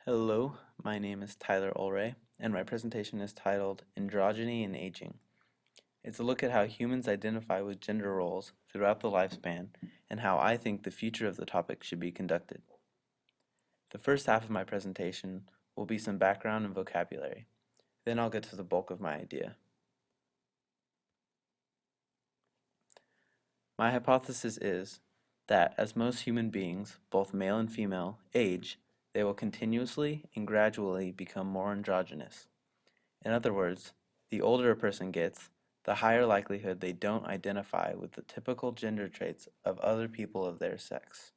Hello, my name is Tyler Ulray, and my presentation is titled Androgyny and Aging. It's a look at how humans identify with gender roles throughout the lifespan and how I think the future of the topic should be conducted. The first half of my presentation will be some background and vocabulary. Then I'll get to the bulk of my idea. My hypothesis is that as most human beings, both male and female, age, they will continuously and gradually become more androgynous. In other words, the older a person gets, the higher likelihood they don't identify with the typical gender traits of other people of their sex.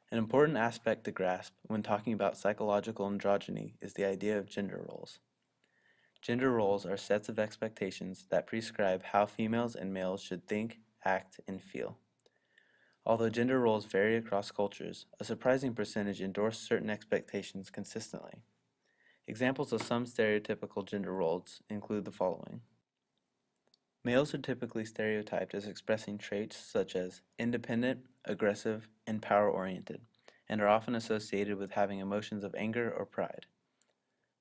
An important aspect to grasp when talking about psychological androgyny is the idea of gender roles. Gender roles are sets of expectations that prescribe how females and males should think, act, and feel. Although gender roles vary across cultures, a surprising percentage endorse certain expectations consistently. Examples of some stereotypical gender roles include the following. Males are typically stereotyped as expressing traits such as independent, aggressive, and power-oriented, and are often associated with having emotions of anger or pride.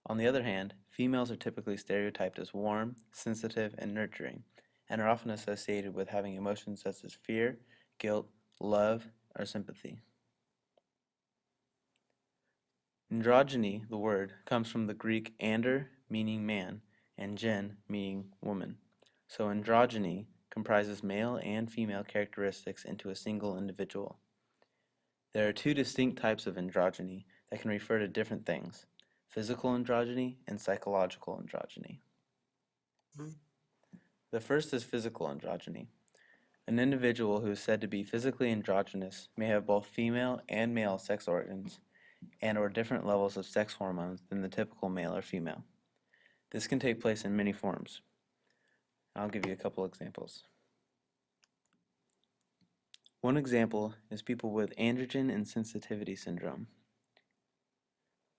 On the other hand, females are typically stereotyped as warm, sensitive, and nurturing, and are often associated with having emotions such as fear, guilt, love, or sympathy. Androgyny, the word, comes from the Greek ander, meaning man, and gen, meaning woman. So androgyny comprises male and female characteristics into a single individual. There are two distinct types of androgyny that can refer to different things: physical androgyny and psychological androgyny. The first is physical androgyny. An individual who is said to be physically androgynous may have both female and male sex organs and or different levels of sex hormones than the typical male or female. This can take place in many forms. I'll give you a couple examples. One example is people with androgen insensitivity syndrome.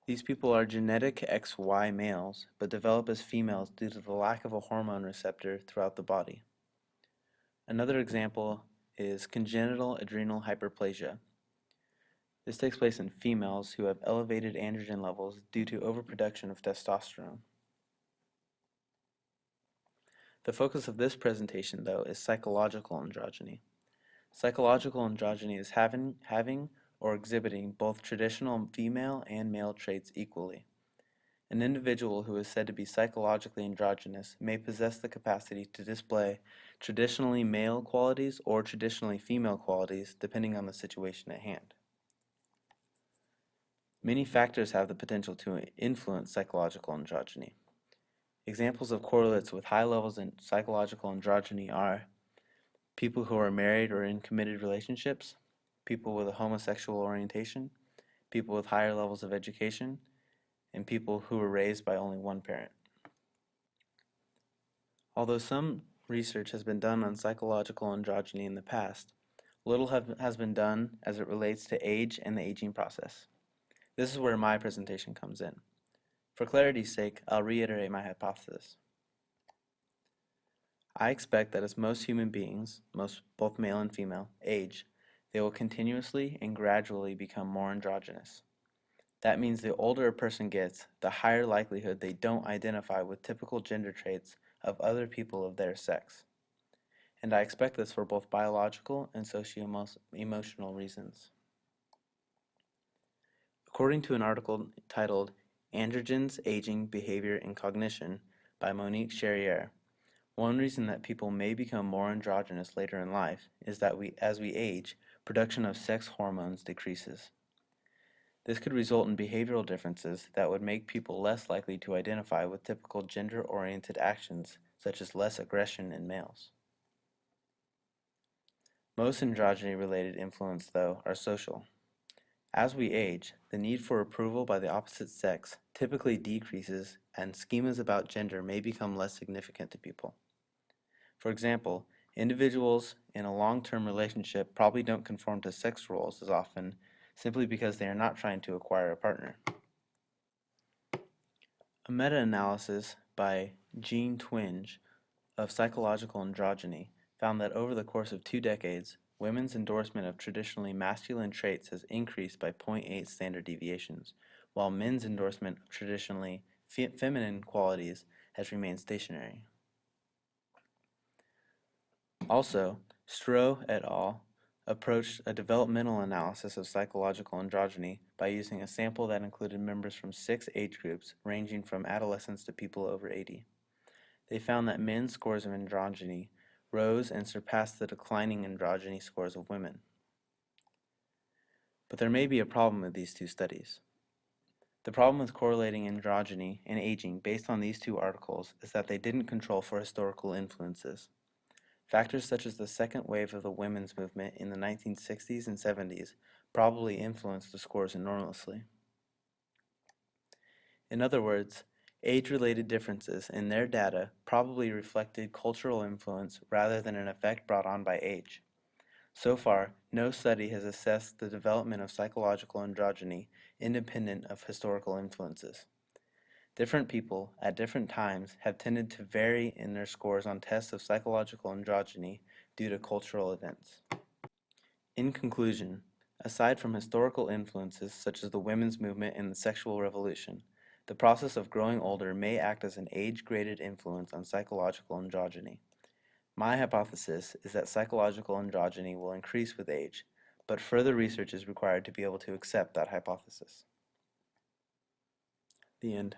These people are genetic XY males, but develop as females due to the lack of a hormone receptor throughout the body. Another example is congenital adrenal hyperplasia. This takes place in females who have elevated androgen levels due to overproduction of testosterone. The focus of this presentation, though, is psychological androgyny. Psychological androgyny is having or exhibiting both traditional female and male traits equally. An individual who is said to be psychologically androgynous may possess the capacity to display traditionally male qualities or traditionally female qualities depending on the situation at hand. Many factors have the potential to influence psychological androgyny. Examples of correlates with high levels in psychological androgyny are people who are married or in committed relationships, people with a homosexual orientation, people with higher levels of education, and people who were raised by only one parent. Although some research has been done on psychological androgyny in the past, little has been done as it relates to age and the aging process. This is where my presentation comes in. For clarity's sake, I'll reiterate my hypothesis. I expect that as most human beings, both male and female, age, they will continuously and gradually become more androgynous. That means the older a person gets, the higher likelihood they don't identify with typical gender traits of other people of their sex. And I expect this for both biological and socio-emotional reasons. According to an article titled Androgens, Aging, Behavior, and Cognition by Monique Charrier, one reason that people may become more androgynous later in life is that as we age, production of sex hormones decreases. This could result in behavioral differences that would make people less likely to identify with typical gender-oriented actions, such as less aggression in males. Most androgyny-related influence, though, are social. As we age, the need for approval by the opposite sex typically decreases, and schemas about gender may become less significant to people. For example, individuals in a long-term relationship probably don't conform to sex roles as often simply because they are not trying to acquire a partner. A meta-analysis by Jean Twenge of psychological androgyny found that over the course of 2 decades, women's endorsement of traditionally masculine traits has increased by zero point 0.8 standard deviations, while men's endorsement of traditionally feminine qualities has remained stationary. Also, Stroh et al. Approached a developmental analysis of psychological androgyny by using a sample that included members from 6 age groups ranging from adolescents to people over 80. They found that men's scores of androgyny rose and surpassed the declining androgyny scores of women. But there may be a problem with these two studies. The problem with correlating androgyny and aging based on these two articles is that they didn't control for historical influences. Factors such as the second wave of the women's movement in the 1960s and 70s probably influenced the scores enormously. In other words, age-related differences in their data probably reflected cultural influence rather than an effect brought on by age. So far, no study has assessed the development of psychological androgyny independent of historical influences. Different people at different times have tended to vary in their scores on tests of psychological androgyny due to cultural events. In conclusion, aside from historical influences such as the women's movement and the sexual revolution, the process of growing older may act as an age-graded influence on psychological androgyny. My hypothesis is that psychological androgyny will increase with age, but further research is required to be able to accept that hypothesis. The end.